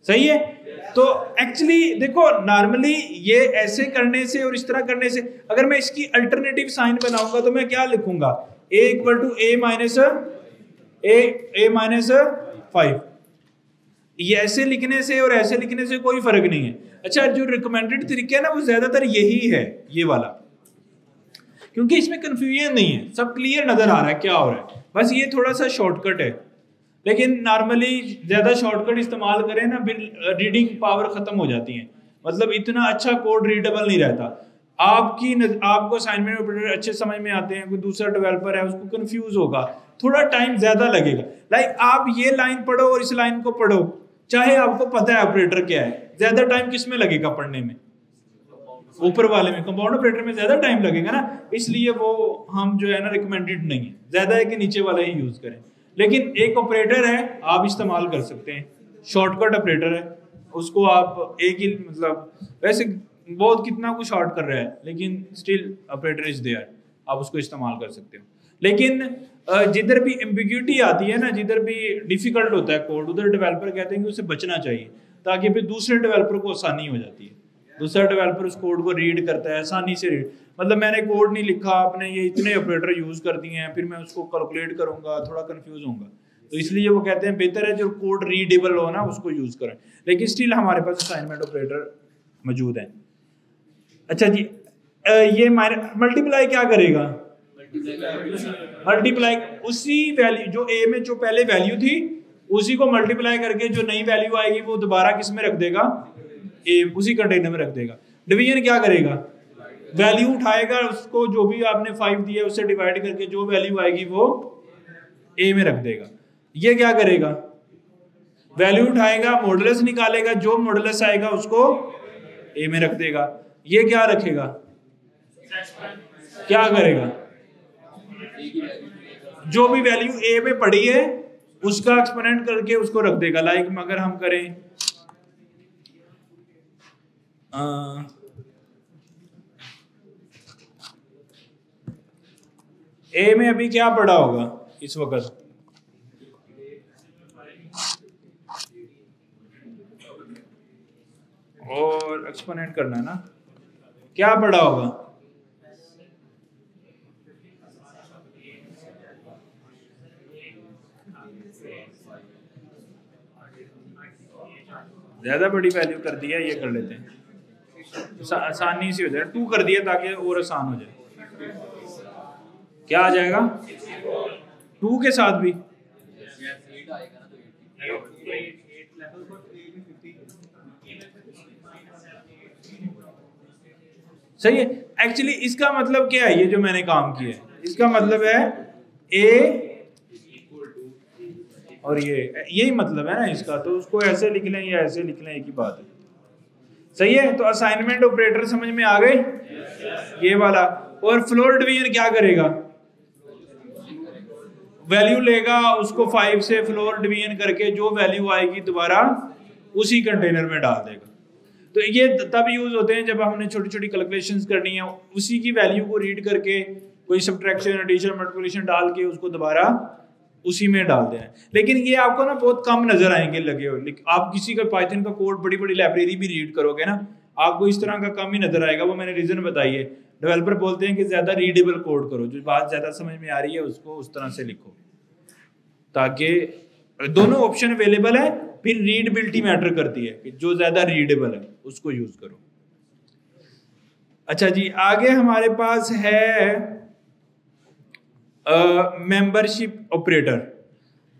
सही है। तो एक्चुअली देखो नॉर्मली ये ऐसे करने से और इस तरह करने से, अगर मैं इसकी अल्टरनेटिव साइन बनाऊंगा तो मैं क्या लिखूंगा a equal to a minus 5। ये ऐसे लिखने से और ऐसे लिखने से कोई फर्क नहीं है। अच्छा जो रिकमेंडेड तरीका है ना वो ज्यादातर यही है, ये वाला, क्योंकि इसमें कंफ्यूजन नहीं है, सब क्लियर नजर आ रहा है क्या हो रहा है। बस ये थोड़ा सा शॉर्टकट है, लेकिन नॉर्मली ज्यादा शॉर्टकट इस्तेमाल करें ना फिर रीडिंग पावर खत्म हो जाती है, मतलब इतना अच्छा कोड रीडेबल नहीं रहता। आपको असाइनमेंट ऑपरेटर अच्छे समझ में आते हैं, कोई दूसरा डेवलपर है उसको कंफ्यूज होगा, थोड़ा टाइम ज्यादा लगेगा। लाइक आप ये लाइन पढ़ो और इस लाइन को पढ़ो, चाहे आपको पता है ऑपरेटर क्या है, ज्यादा टाइम किस में लगेगा पढ़ने में, ऊपर वाले में। कंपाउंड ऑपरेटर में ज्यादा टाइम लगेगा ना, इसलिए वो हम जो है ना रिकमेंडेड नहीं है, ज्यादा है कि नीचे वाला ही यूज करें। लेकिन एक ऑपरेटर है आप इस्तेमाल कर सकते हैं, शॉर्टकट ऑपरेटर है, उसको आप एक ही मतलब वैसे बहुत कितना कुछ शॉर्ट कर रहा है लेकिन स्टिल ऑपरेटर इज देयर, आप उसको इस्तेमाल कर सकते हो। लेकिन जिधर भी एम्बिग्यूटी आती है ना, जिधर भी डिफिकल्ट होता है कोड, उधर डेवलपर कहते हैं कि उसे बचना चाहिए, ताकि फिर दूसरे डेवलपर को आसानी हो जाती है। दूसरा डेवलपर उस कोड को रीड करता है आसानी से रीड, मतलब मैंने कोड नहीं लिखा, आपने ये इतने ऑपरेटर यूज कर दिए हैं, फिर मैं उसको कैलकुलेट करूंगा, थोड़ा कंफ्यूज होऊंगा, तो इसलिए वो कहते हैं बेहतर है जो कोड रीडेबल हो ना उसको यूज करें। लेकिन स्टिल हमारे पास असाइनमेंट ऑपरेटर मौजूद है। अच्छा जी, ये मल्टीप्लाई क्या करेगा, मल्टीप्लाई उसी वैल्यू जो ए में जो पहले वैल्यू थी उसी को मल्टीप्लाई करके जो नई वैल्यू आएगी वो दोबारा किस में रख देगा, ए उसी कंटेनर में रख देगा। डिवीजन क्या करेगा, वैल्यू उठाएगा, उसको जो भी आपने 5 दिया उससे डिवाइड करके जो वैल्यू आएगी वो ए में रख देगा। ये क्या करेगा, वैल्यू उठाएगा, मॉडुलस निकालेगा, जो मॉडुलस आएगा उसको ए में रख देगा। ये क्या रखेगा, क्या करेगा, जो भी वैल्यू ए में पड़ी है उसका एक्सपोनेंट करके उसको रख देगा। लाइक अगर हम करें ए में अभी क्या पड़ा होगा इस वक्त, और एक्सपोनेंट करना है ना, क्या पड़ा होगा, ज्यादा बड़ी वैल्यू कर दिया, ये कर लेते हैं आसानी से हो जाए, 2 कर दिया ताकि और आसान हो जाए। क्या आ जाएगा 2 के साथ भी, सही है। एक्चुअली इसका मतलब क्या है, ये जो मैंने काम किया है इसका मतलब है ए और ये यही मतलब है ना इसका, तो उसको ऐसे लिख लें या ऐसे लिख लें, एक ही बात है। सही है। तो असाइनमेंट ऑपरेटर समझ में आ गए, ये वाला। और फ्लोर डिवीजन क्या करेगा, वैल्यू लेगा, उसको 5 से फ्लोर डिवीजन करके जो वैल्यू आएगी दोबारा उसी कंटेनर में डाल देगा। तो ये तब यूज होते हैं जब हमने छोटी छोटी कैलकुलेशंस करनी है, उसी की वैल्यू को रीड करके कोई सब्ट्रैक्शन एडिशन मल्टीप्लिकेशन डाल के उसको दोबारा उसी में डाल दें। लेकिन ये आपको ना बहुत कम नजर आएंगे लगे हुए। आप किसी का पाइथन का कोड बड़ी बड़ी लाइब्रेरी भी रीड करोगे ना, आपको इस तरह का कम ही नजर आएगा। वो मैंने रीजन बताई है, डेवलपर बोलते हैं कि ज्यादा रीडेबल कोड करो, जो बात ज्यादा समझ में आ रही है उसको उस तरह से लिखो, ताकि दोनों ऑप्शन अवेलेबल है। फिर रीडेबिलिटी मैटर करती है कि जो ज्यादा रीडेबल है उसको यूज करो। अच्छा जी, आगे हमारे पास है मेंबरशिप ऑपरेटर।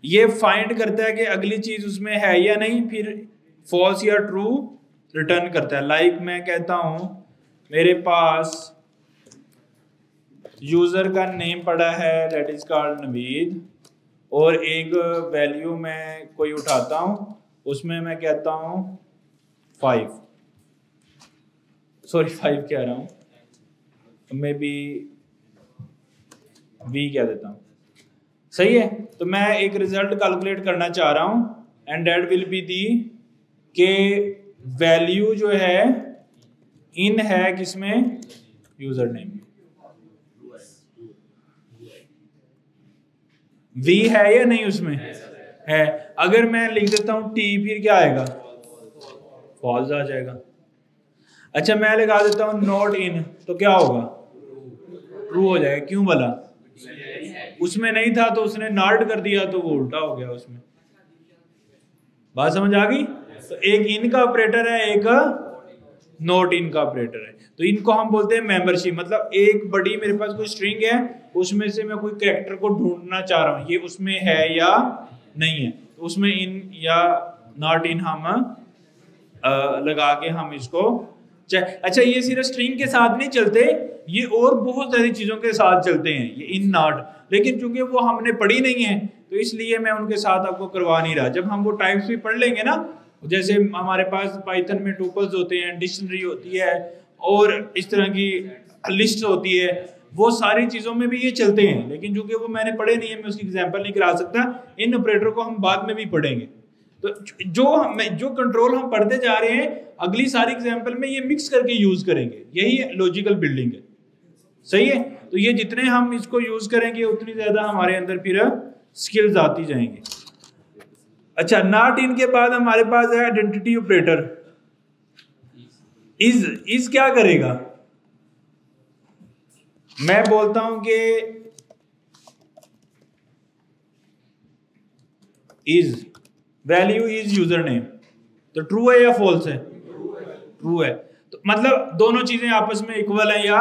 ये फाइंड करता है कि अगली चीज उसमें है या नहीं, फिर फॉल्स या ट्रू रिटर्न करता है। लाइक मैं कहता हूं मेरे पास यूजर का नेम पड़ा है, दैट इज कॉल्ड नवीद, और एक वैल्यू मैं कोई उठाता हूं, उसमें मैं कहता हूं 5, सॉरी 5 कह रहा हूं, मे बी वी कह देता हूं, सही है। तो मैं एक रिजल्ट कैलकुलेट करना चाह रहा हूं and that will be the के वैल्यू जो है इन है किसमें, यूजर नेम में, वी है या नहीं उसमें है। अगर मैं लिख देता हूं टी, फिर क्या आएगा, फॉल्स आ जाएगा। अच्छा मैं लगा देता हूं नॉट इन, तो क्या होगा, ट्रू हो जाएगा। क्यों भला, उसमें नहीं था तो उसने नॉट कर दिया तो वो उल्टा हो गया उसमें। बात समझ आ गई। तो एक इन का ऑपरेटर है, एक नॉट इन का ऑपरेटर है। तो इनको हम बोलते हैं मेंबरशिप। मतलब एक बड़ी मेरे पास कोई स्ट्रिंग है, उसमें से मैं कोई कैरेक्टर को ढूंढना चाह रहा हूं, ये उसमें है या नहीं है, तो उसमें इन या नॉट इन हम लगा के हम इसको अच्छा ये सिर्फ स्ट्रिंग के साथ नहीं चलते, ये और बहुत सारी चीजों के साथ चलते हैं ये इन नॉट, लेकिन चूंकि वो हमने पढ़ी नहीं है तो इसलिए मैं उनके साथ आपको करवा नहीं रहा। जब हम वो टाइप्स भी पढ़ लेंगे ना, जैसे हमारे पास पाइथन में टुपल्स होते हैं, डिक्शनरी होती है और इस तरह की लिस्ट होती है, वो सारी चीजों में भी ये चलते हैं, लेकिन चूंकि वो मैंने पढ़े नहीं है मैं उसकी एग्जांपल नहीं करा सकता। इन ऑपरेटर को हम बाद में भी पढ़ेंगे। तो जो कंट्रोल हम पढ़ते जा रहे हैं अगली सारी एग्जांपल में ये मिक्स करके यूज करेंगे, यही लॉजिकल बिल्डिंग है, सही है। तो ये जितने हम इसको यूज करेंगे उतनी ज्यादा हमारे अंदर फिर स्किल्स आती जाएंगी। अच्छा नॉट इन के बाद हमारे पास है आइडेंटिटी ऑपरेटर। इज क्या करेगा, मैं बोलता हूं कि is value is user name, तो ट्रू है या फॉल्स है, ट्रू है। तो मतलब दोनों चीजें आपस में इक्वल है या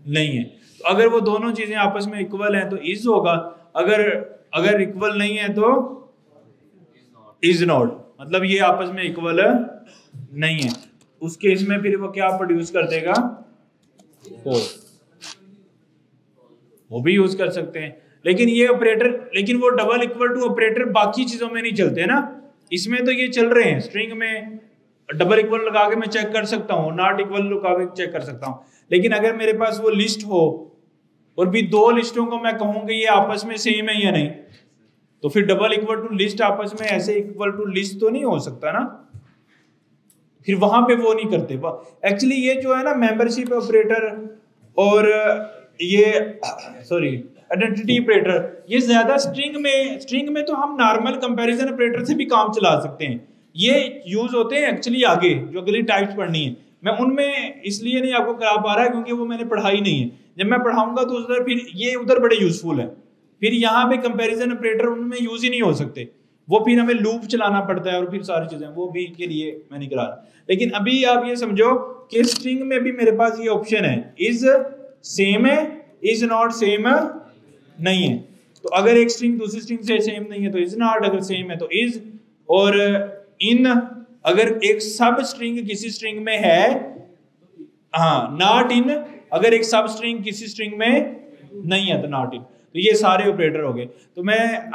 नहीं है। तो अगर वो दोनों चीजें आपस में इक्वल हैं तो इज होगा, अगर इक्वल नहीं है तो इज नॉट, मतलब ये आपस में इक्वल नहीं है। उस केस में फिर वो क्या प्रोड्यूस कर देगा, फॉल्स। वो भी यूज कर सकते हैं, लेकिन ये ऑपरेटर, लेकिन वो डबल इक्वल टू ऑपरेटर बाकी चीजों में नहीं चलते ना। इसमें तो ये चल रहे हैं, स्ट्रिंग में डबल इक्वल लगा के मैं चेक कर सकता हूँ, नॉट इक्वल लगा के चेक कर सकता हूँ। लेकिन अगर मेरे पास वो लिस्ट हो और भी दो लिस्टों को मैं कहूँ कि ये आपस में सेम है या नहीं, तो फिर डबल इक्वल टू लिस्ट आपस में ऐसे इक्वल टू लिस्ट तो नहीं हो सकता ना, फिर वहां पे वो नहीं करते। एक्चुअली ये जो है ना मेंबरशिप ऑपरेटर और ये सॉरी आइडेंटिटी ऑपरेटर, ये ज्यादा स्ट्रिंग में तो हम नॉर्मल कंपैरिजन ऑपरेटर से भी काम चला सकते हैं। ये यूज होते हैं एक्चुअली आगे जो अगली टाइप्स पढ़नी है, मैं उनमें इसलिए नहीं आपको करा पा रहा है क्योंकि वो मैंने पढ़ाई नहीं है। जब मैं पढ़ाऊंगा तो उधर फिर ये उधर बड़े यूजफुल है, फिर यहाँ पे कंपैरिजन ऑपरेटर उनमें यूज ही नहीं हो सकते, वो फिर हमें लूप चलाना पड़ता है और फिर सारी चीजें, वो भी के लिए मैं नहीं करा रहा। लेकिन अभी आप ये समझो कि स्ट्रिंग में भी मेरे पास ये ऑप्शन है, इज सेम है, इज नॉट सेम नहीं है। तो अगर एक स्ट्रिंग दूसरी स्ट्रिंग से सेम नहीं है तो इज नॉट, अगर सेम है तो इज। और इन अगर एक सब स्ट्रिंग किसी स्ट्रिंग में है, हाँ नॉट इन, अगर एक सब स्ट्रिंग किसी स्ट्रिंग में नहीं है तो नॉट इन। तो ये सारे ऑपरेटर हो गए। तो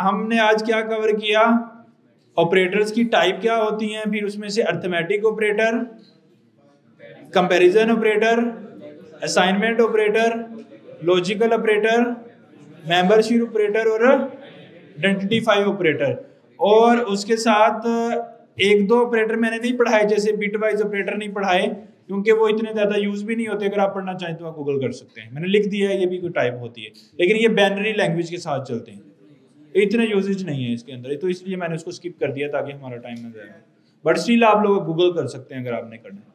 हमने आज क्या कवर किया, ऑपरेटर्स की टाइप क्या होती हैं, फिर उसमें से arithmetic operator, comparison operator, assignment operator, logical operator, membership operator और आइडेंटिफाई ऑपरेटर। और उसके साथ एक दो ऑपरेटर मैंने नहीं पढ़ाए, जैसे बिट वाइज ऑपरेटर नहीं पढ़ाए क्योंकि वो इतने ज्यादा यूज भी नहीं होते। अगर आप पढ़ना चाहें तो आप गूगल कर सकते हैं, मैंने लिख दिया है, ये भी कोई टाइप होती है, लेकिन ये बाइनरी लैंग्वेज के साथ चलते हैं, इतने यूजेज नहीं है इसके अंदर, तो इसलिए मैंने उसको स्किप कर दिया ताकि हमारा टाइम ना जाए। बट स्टिल आप लोग गूगल कर सकते हैं अगर आपने करना है।